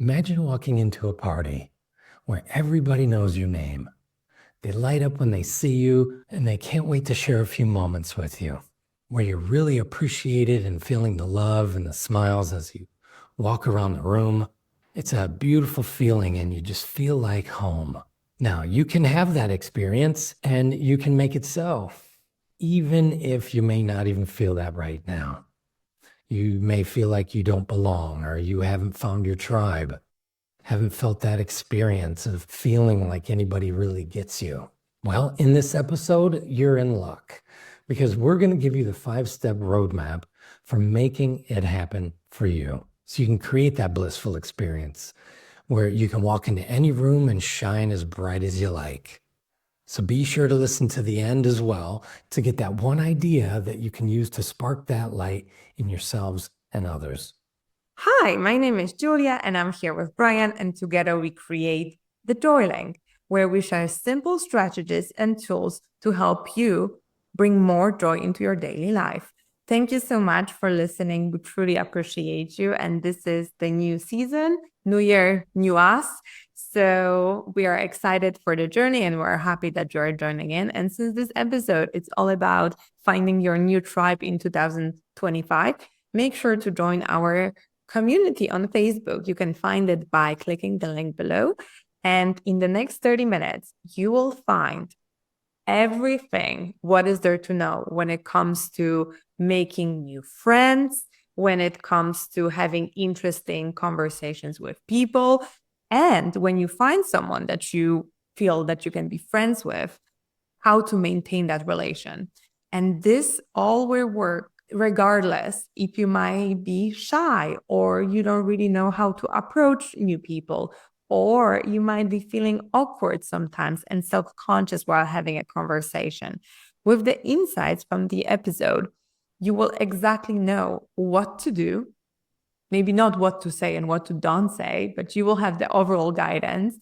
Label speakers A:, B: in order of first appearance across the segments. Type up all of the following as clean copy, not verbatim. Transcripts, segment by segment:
A: Imagine walking into a party where everybody knows your name. They light up when they see you, and they can't wait to share a few moments with you, where you're really appreciated and feeling the love and the smiles as you walk around the room. It's a beautiful feeling, and you just feel like home. Now, you can have that experience, and you can make it so, even if you may not even feel that right now. You may feel like you don't belong, or you haven't found your tribe, haven't felt that experience of feeling like anybody really gets you. Well, in this episode, you're in luck because we're going to give you the 5-step roadmap for making it happen for you. So you can create that blissful experience where you can walk into any room and shine as bright as you like. So be sure to listen to the end as well to get that one idea that you can use to spark that light in yourselves and others.
B: Hi, my name is Julia, and I'm here with Brian, and together we create The Joy, where we share simple strategies and tools to help you bring more joy into your daily life. Thank you so much for listening. We truly appreciate you. And this is the new season, new year, new us. So we are excited for the journey and we're happy that you're joining in. And since this episode, it's all about finding your new tribe in 2025, make sure to join our community on Facebook. You can find it by clicking the link below. And in the next 30 minutes, you will find everything what is there to know when it comes to making new friends, when it comes to having interesting conversations with people, and when you find someone that you feel that you can be friends with, how to maintain that relation. And this all will work regardless if you might be shy or you don't really know how to approach new people, or you might be feeling awkward sometimes and self-conscious while having a conversation. With the insights from the episode, you will exactly know what to do, maybe not what to say and what to don't say, but you will have the overall guidance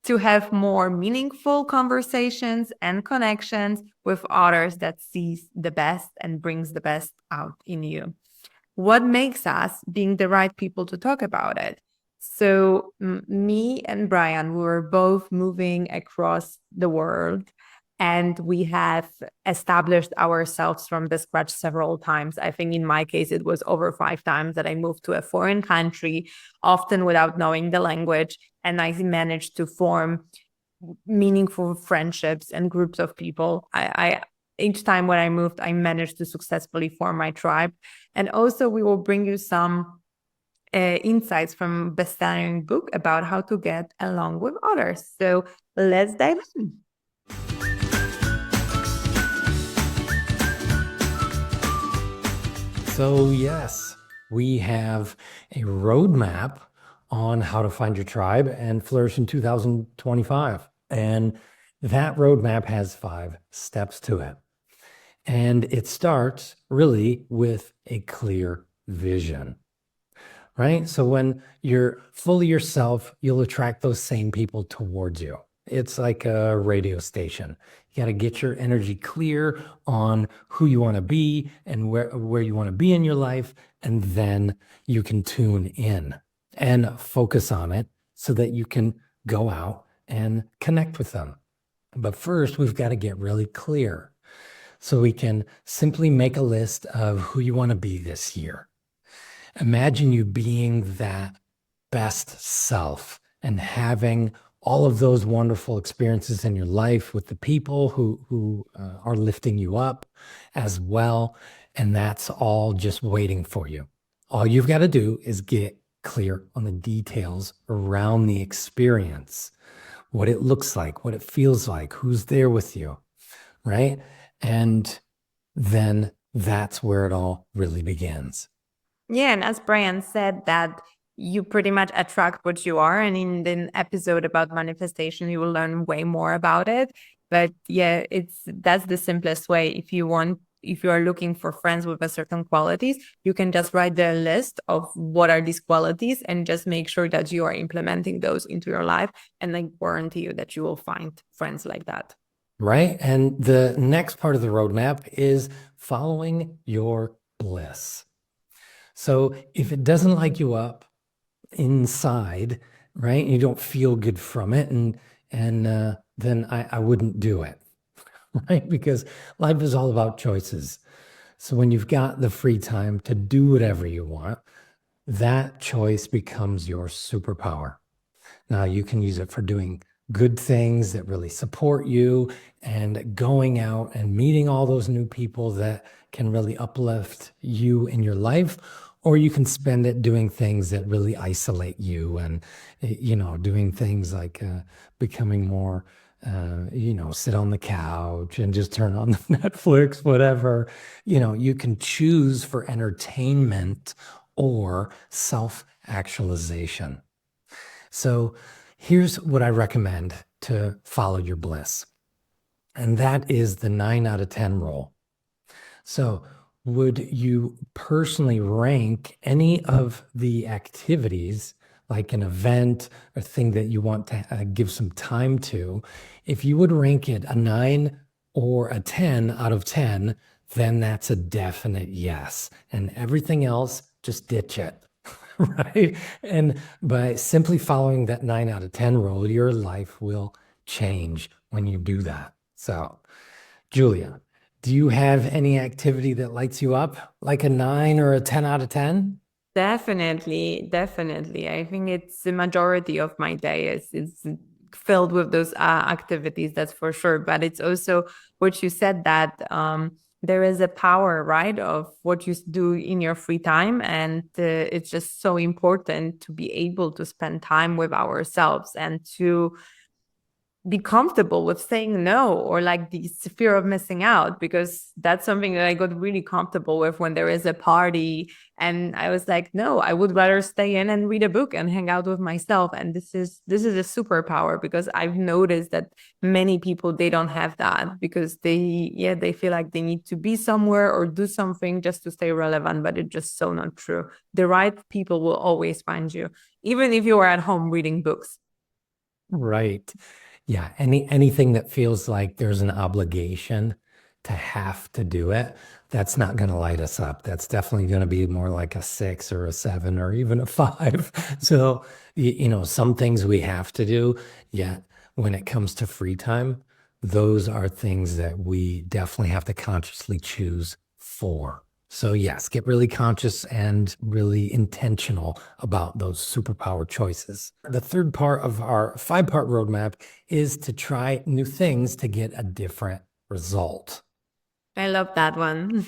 B: to have more meaningful conversations and connections with others that sees the best and brings the best out in you. What makes us being the right people to talk about it? So me and Brian, we were both moving across the world and we have established ourselves from the scratch several times. I think in my case, it was over 5 times that I moved to a foreign country, often without knowing the language. And I managed to form meaningful friendships and groups of people. I each time when I moved, I managed to successfully form my tribe. And also we will bring you some insights from best-selling book about how to get along with others. So let's dive in.
A: So yes, we have a roadmap on how to find your tribe and flourish in 2025. And that roadmap has 5 steps to it. And it starts really with a clear vision, right? So when you're fully yourself, you'll attract those same people towards you. It's like a radio station. You got to get your energy clear on who you want to be and where you want to be in your life. And then you can tune in and focus on it so that you can go out and connect with them. But first, we've got to get really clear so we can simply make a list of who you want to be this year. Imagine you being that best self and having all of those wonderful experiences in your life with the people who are lifting you up as well. And that's all just waiting for you. All you've got to do is get clear on the details around the experience, what it looks like, what it feels like, who's there with you, right? And then that's where it all really begins.
B: Yeah, and as Brian said, that you pretty much attract what you are. And in the episode about manifestation, you will learn way more about it. But yeah, that's the simplest way. If you are looking for friends with a certain qualities, you can just write the list of what are these qualities and just make sure that you are implementing those into your life. And I guarantee you that you will find friends like that.
A: Right? And the next part of the roadmap is following your bliss. So if it doesn't light you up, inside, right? And you don't feel good from it, and then I wouldn't do it, right? Because life is all about choices. So when you've got the free time to do whatever you want, that choice becomes your superpower. Now you can use it for doing good things that really support you and going out and meeting all those new people that can really uplift you in your life. Or you can spend it doing things that really isolate you and, doing things like becoming more, sit on the couch and just turn on the Netflix, whatever. You can choose for entertainment or self-actualization. So here's what I recommend to follow your bliss, and that is the 9 out of 10 rule. So would you personally rank any of the activities, like an event or thing that you want to give some time to? If you would rank it a 9 or a 10 out of 10, then that's a definite yes. And everything else, just ditch it. Right. And by simply following that 9 out of 10 rule, your life will change when you do that. So, Julia, do you have any activity that lights you up like a 9 or a 10 out of 10?
B: Definitely, definitely. I think it's the majority of my day is filled with those activities, that's for sure. But it's also what you said that there is a power, right, of what you do in your free time, and it's just so important to be able to spend time with ourselves and to be comfortable with saying no, or like the fear of missing out, because that's something that I got really comfortable with when there is a party and I was like, no, I would rather stay in and read a book and hang out with myself. And this is a superpower, because I've noticed that many people, they don't have that, because they feel like they need to be somewhere or do something just to stay relevant, but it's just so not true. The right people will always find you, even if you are at home reading books.
A: Right. Yeah, anything that feels like there's an obligation to have to do it, that's not going to light us up. That's definitely going to be more like a 6 or a 7 or even a 5. So, some things we have to do, yet when it comes to free time, those are things that we definitely have to consciously choose for. So yes, get really conscious and really intentional about those superpower choices. The third part of our 5-part roadmap is to try new things to get a different result.
B: I love that one.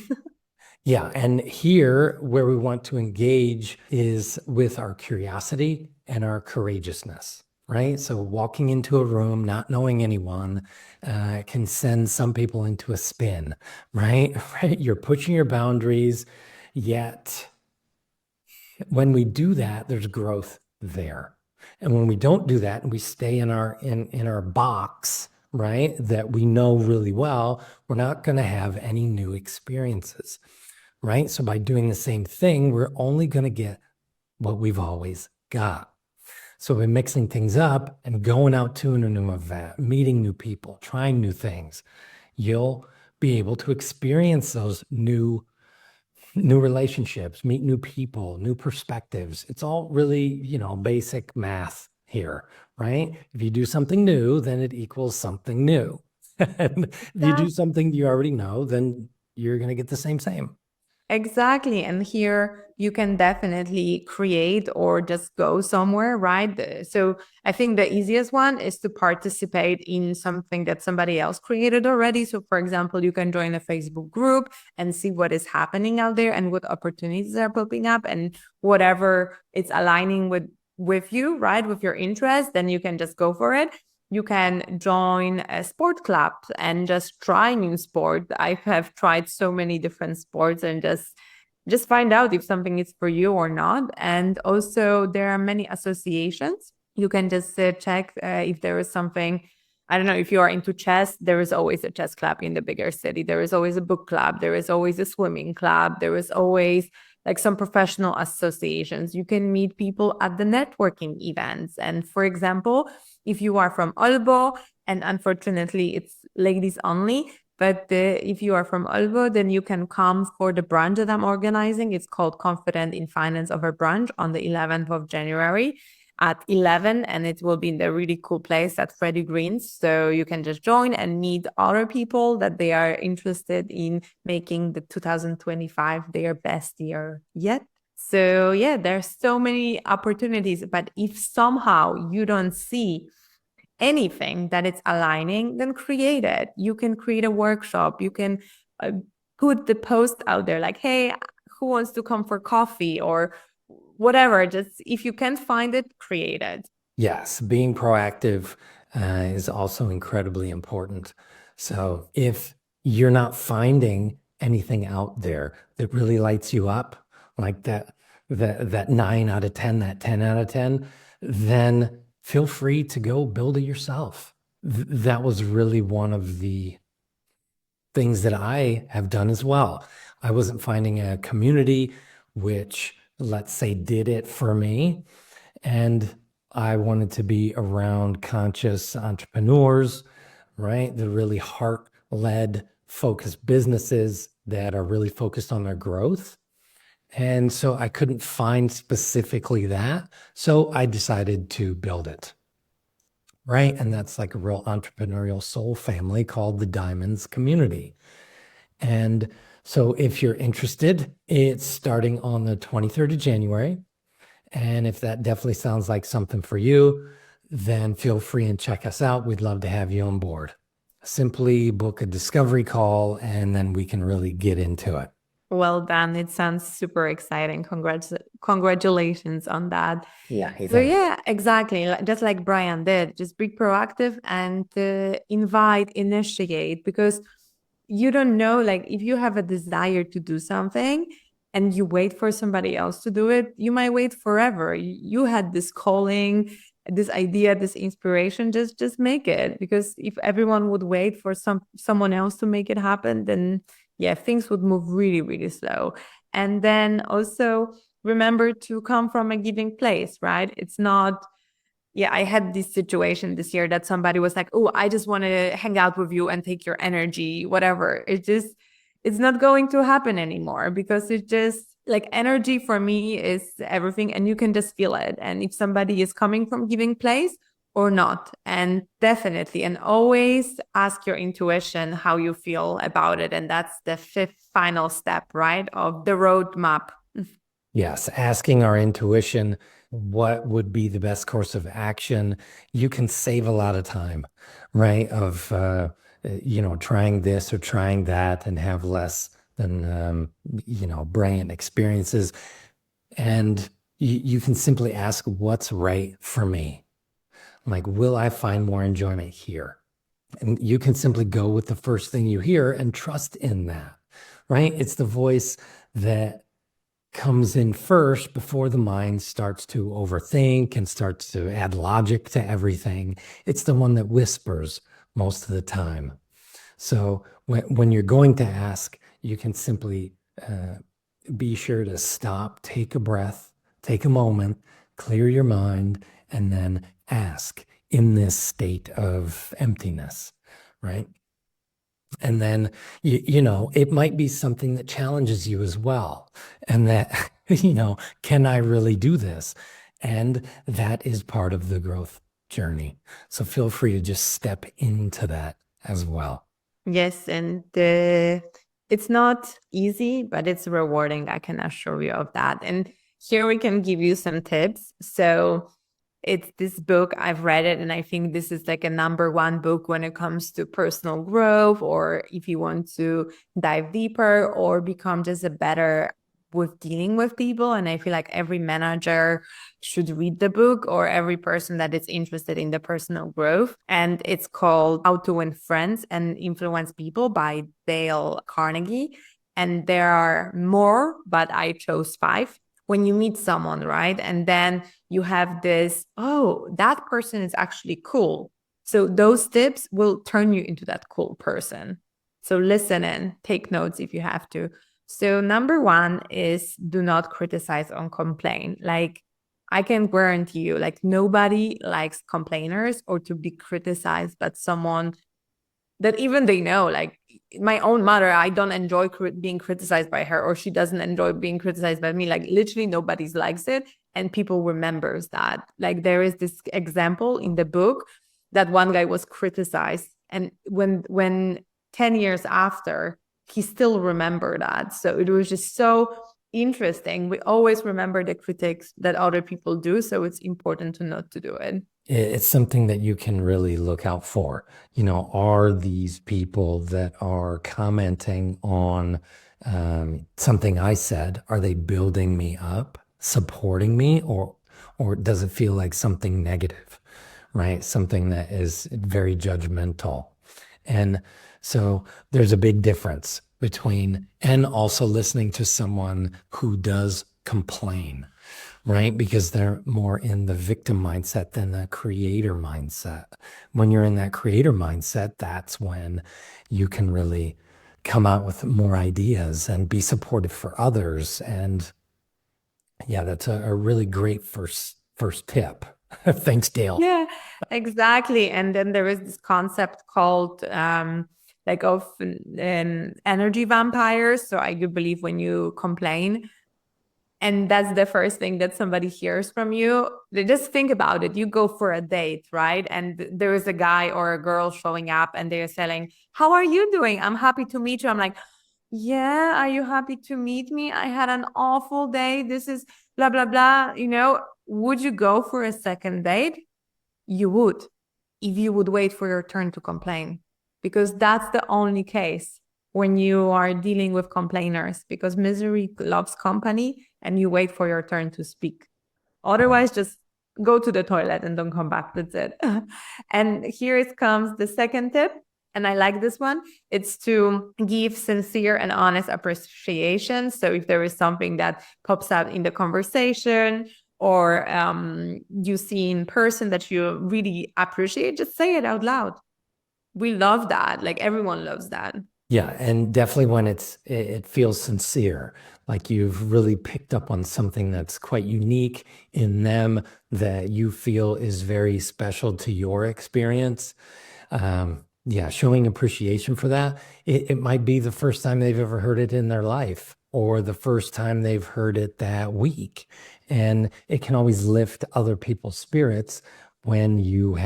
A: Yeah, and here where we want to engage is with our curiosity and our courageousness, right? So walking into a room, not knowing anyone, can send some people into a spin, right? Right? You're pushing your boundaries, yet when we do that, there's growth there. And when we don't do that and we stay in our box, right, that we know really well, we're not going to have any new experiences, right? So by doing the same thing, we're only going to get what we've always got. So by mixing things up and going out to a new event, meeting new people, trying new things, you'll be able to experience those new relationships, meet new people, new perspectives. It's all really, basic math here, right? If you do something new, then it equals something new. And if you do something you already know, then you're going to get the same.
B: Exactly. And here you can definitely create or just go somewhere, right? So I think the easiest one is to participate in something that somebody else created already. So, for example, you can join a Facebook group and see what is happening out there and what opportunities are popping up, and whatever it's aligning with you, right? With your interest, then you can just go for it. You can join a sport club and just try new sport. I have tried so many different sports and just find out if something is for you or not. And also there are many associations. You can just check if there is something. I don't know, if you are into chess, there is always a chess club in the bigger city. There is always a book club. There is always a swimming club. There is always like some professional associations. You can meet people at the networking events. And for example, if you are from Aalborg and unfortunately it's ladies only, But if you are from Aalborg, then you can come for the brunch that I'm organizing. It's called Confident in Finance Over Brunch on the 11th of January at 11, and it will be in the really cool place at Freddie Green's. So you can just join and meet other people that they are interested in making the 2025 their best year yet. So yeah, there's so many opportunities, but if somehow you don't see anything that it's aligning, then create it. You can create a workshop. You can uh, put the post out there like, hey, who wants to come for coffee or whatever. Just if you can't find it, create it.
A: Yes, being proactive is also incredibly important. So if you're not finding anything out there that really lights you up, like that 9 out of 10, that 10 out of 10, then feel free to go build it yourself. That was really one of the things that I have done as well. I wasn't finding a community which, let's say, did it for me. And I wanted to be around conscious entrepreneurs, right? The really heart-led, focused businesses that are really focused on their growth. And so I couldn't find specifically that. So I decided to build it, right? And that's like a real entrepreneurial soul family called the Diamonds Community. And so if you're interested, it's starting on the 23rd of January. And if that definitely sounds like something for you, then feel free and check us out. We'd love to have you on board. Simply book a discovery call and then we can really get into it.
B: Well done. It sounds super exciting. Congratulations on that.
A: Yeah.
B: So yeah, exactly. Just like Brian did, just be proactive and invite, initiate, because you don't know, like if you have a desire to do something and you wait for somebody else to do it, you might wait forever. You had this calling, this idea, this inspiration, just make it. Because if everyone would wait for someone else to make it happen, then yeah, things would move really, really slow. And then also remember to come from a giving place, right? It's not, yeah, I had this situation this year that somebody was like, oh, I just want to hang out with you and take your energy, whatever. It's not going to happen anymore because it just like energy for me is everything and you can just feel it. And if somebody is coming from giving place or not, and definitely, and always ask your intuition how you feel about it. And that's the fifth final step, right? Of the roadmap.
A: Yes, asking our intuition what would be the best course of action, you can save a lot of time, right? Of trying this or trying that and have less than brilliant experiences. And you can simply ask what's right for me. Like, will I find more enjoyment here? And you can simply go with the first thing you hear and trust in that, right? It's the voice that comes in first before the mind starts to overthink and starts to add logic to everything. It's the one that whispers most of the time. So when you're going to ask, you can simply be sure to stop, take a breath, take a moment, clear your mind, and then ask in this state of emptiness, right? And then, it might be something that challenges you as well. And that, can I really do this? And that is part of the growth journey. So feel free to just step into that as well.
B: Yes, and it's not easy, but it's rewarding. I can assure you of that. And here we can give you some tips. So it's this book, I've read it, and I think this is like a number one book when it comes to personal growth, or if you want to dive deeper or become just a better with dealing with people. And I feel like every manager should read the book, or every person that is interested in the personal growth. And it's called How to Win Friends and Influence People by Dale Carnegie. And there are more, but I chose five. When you meet someone, right? And then you have this, oh, that person is actually cool. So those tips will turn you into that cool person. So listen and take notes if you have to. So number one is do not criticize or complain. Like I can guarantee you, like nobody likes complainers or to be criticized by someone that even they know, like my own mother, I don't enjoy being criticized by her, or she doesn't enjoy being criticized by me. Like literally nobody likes it. And people remembers that. Like there is this example in the book that one guy was criticized. And when 10 years after, he still remembered that. So it was just so interesting. We always remember the critics that other people do. So it's important to not to do it.
A: It's something that you can really look out for. Are these people that are commenting on something I said, are they building me up, supporting me, or does it feel like something negative, right? Something that is very judgmental. And so there's a big difference between, and also listening to someone who does complain, right? Because they're more in the victim mindset than the creator mindset. When you're in that creator mindset, that's when you can really come out with more ideas and be supportive for others. And yeah, that's a really great first tip. Thanks, Dale.
B: Yeah, exactly. And then there is this concept called like of energy vampires. So I do believe when you complain, and that's the first thing that somebody hears from you, they just think about it. You go for a date, right? And there is a guy or a girl showing up and they're saying, "How are you doing? I'm happy to meet you." I'm like, "Yeah, are you happy to meet me? I had an awful day. This is blah, blah, blah." Would you go for a second date? You would, if you would wait for your turn to complain, because that's the only case when you are dealing with complainers, because misery loves company and you wait for your turn to speak. Otherwise, just go to the toilet and don't come back. That's it. And here it comes the second tip. And I like this one. It's to give sincere and honest appreciation. So if there is something that pops out in the conversation, or you see in person that you really appreciate, just say it out loud. We love that. Like everyone loves that.
A: Yeah, and definitely when it feels sincere, like you've really picked up on something that's quite unique in them that you feel is very special to your experience. Yeah, showing appreciation for that. It might be the first time they've ever heard it in their life, or the first time they've heard it that week. And it can always lift other people's spirits when you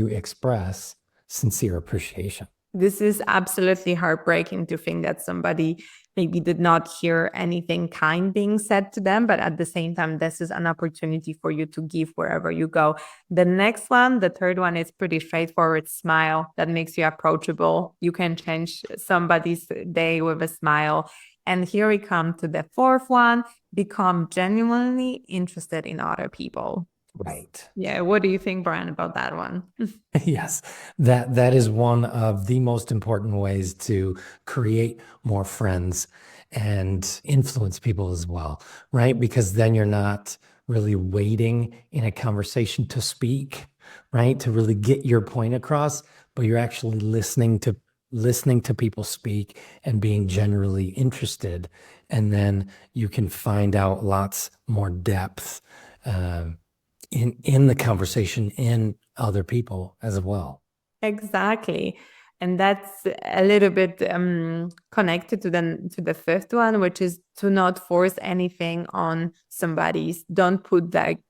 A: express sincere appreciation.
B: This is absolutely heartbreaking to think that somebody maybe did not hear anything kind being said to them, but at the same time, this is an opportunity for you to give wherever you go. The next one, the third one, is pretty straightforward. Smile. That makes you approachable. You can change somebody's day with a smile. And here we come to the fourth one: become genuinely interested in other people.
A: Right.
B: Yeah. What do you think, Brian, about that one?
A: Yes, that is one of the most important ways to create more friends and influence people as well, right? Because then you're not really waiting in a conversation to speak, right? To really get your point across, but you're actually listening to people speak and being generally interested. And then you can find out lots more depth in the conversation in other people as well.
B: Exactly. And that's a little bit connected to the fifth one, which is to not force anything on somebody. Don't put like,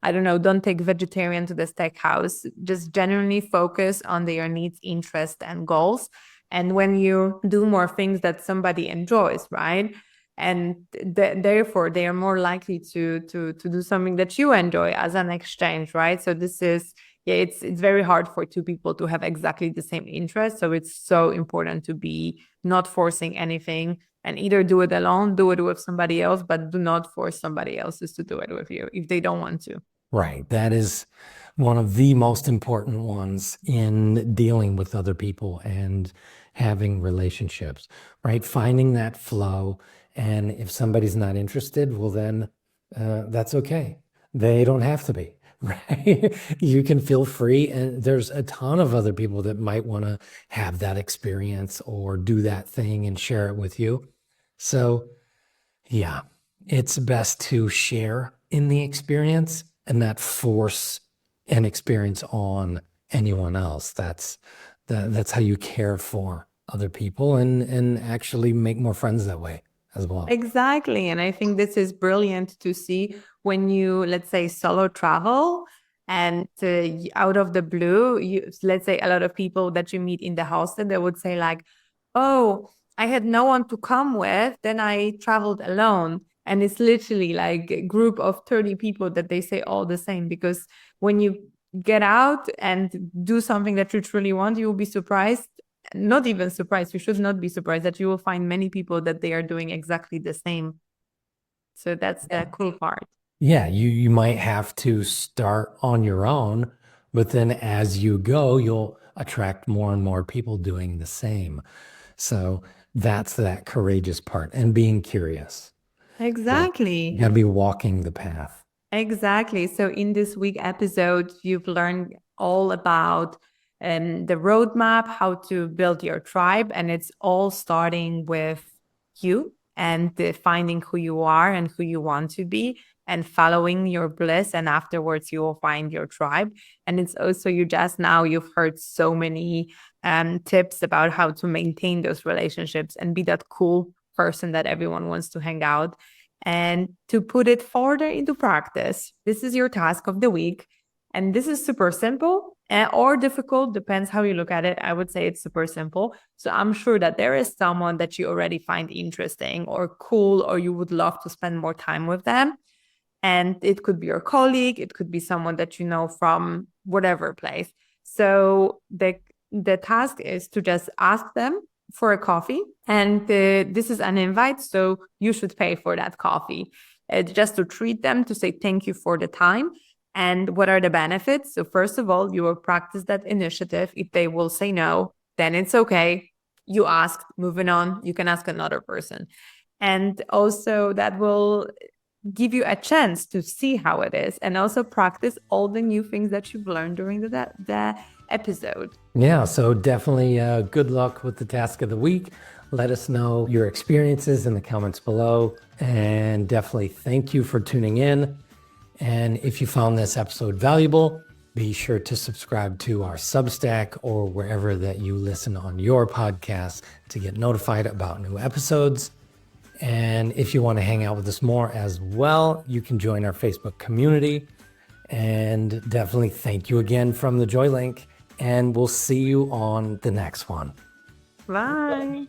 B: I don't know, don't take vegetarian to the steakhouse. Just genuinely focus on their needs, interests, and goals. And when you do more things that somebody enjoys, right? And therefore, they are more likely to do something that you enjoy as an exchange, right? So this is, yeah, it's very hard for two people to have exactly the same interest. So it's so important to be not forcing anything, and either do it alone, do it with somebody else, but do not force somebody else's to do it with you if they don't want to.
A: Right. That is one of the most important ones in dealing with other people and having relationships, right? Finding that flow. And if somebody's not interested, well, then that's okay. They don't have to be, right? You can feel free. And there's a ton of other people that might want to have that experience or do that thing and share it with you. So, yeah, it's best to share in the experience and not force an experience on anyone else. That's That's how you care for other people and actually make more friends that way as well.
B: Exactly. And I think this is brilliant to see when you, let's say, solo travel and out of the blue, let's say a lot of people that you meet in the hostel, they would say like, oh, I had no one to come with. Then I traveled alone. And it's literally like a group of 30 people that they say all the same, because when you get out and do something that you truly want, you will be surprised, not even surprised. You should not be surprised that you will find many people that they are doing exactly the same. So that's the cool part.
A: Yeah, you might have to start on your own, but then as you go, you'll attract more and more people doing the same. So that's that courageous part and being curious.
B: Exactly.
A: You got to be walking the path.
B: Exactly. So in this week episode, you've learned all about the roadmap, how to build your tribe, and it's all starting with you and finding who you are and who you want to be and following your bliss. And afterwards, you will find your tribe. And it's also you just now, you've heard so many tips about how to maintain those relationships and be that cool person that everyone wants to hang out. And to put it further into practice, this is your task of the week. And this is super simple or difficult, depends how you look at it. I would say it's super simple. So I'm sure that there is someone that you already find interesting or cool, or you would love to spend more time with them. And it could be your colleague, it could be someone that you know from whatever place. So the task is to just ask them for a coffee. And this is an invite, so you should pay for that coffee. Just to treat them, to say thank you for the time. And what are the benefits? So first of all, you will practice that initiative. If they will say no, then it's okay. You asked, moving on, you can ask another person. And also that will give you a chance to see how it is and also practice all the new things that you've learned during the episode.
A: Yeah, so definitely good luck with the task of the week. Let us know your experiences in the comments below. And definitely thank you for tuning in. And if you found this episode valuable, be sure to subscribe to our Substack or wherever that you listen on your podcast to get notified about new episodes. And if you want to hang out with us more as well, you can join our Facebook community. And definitely thank you again from the Joy Link. And we'll see you on the next one.
B: Bye.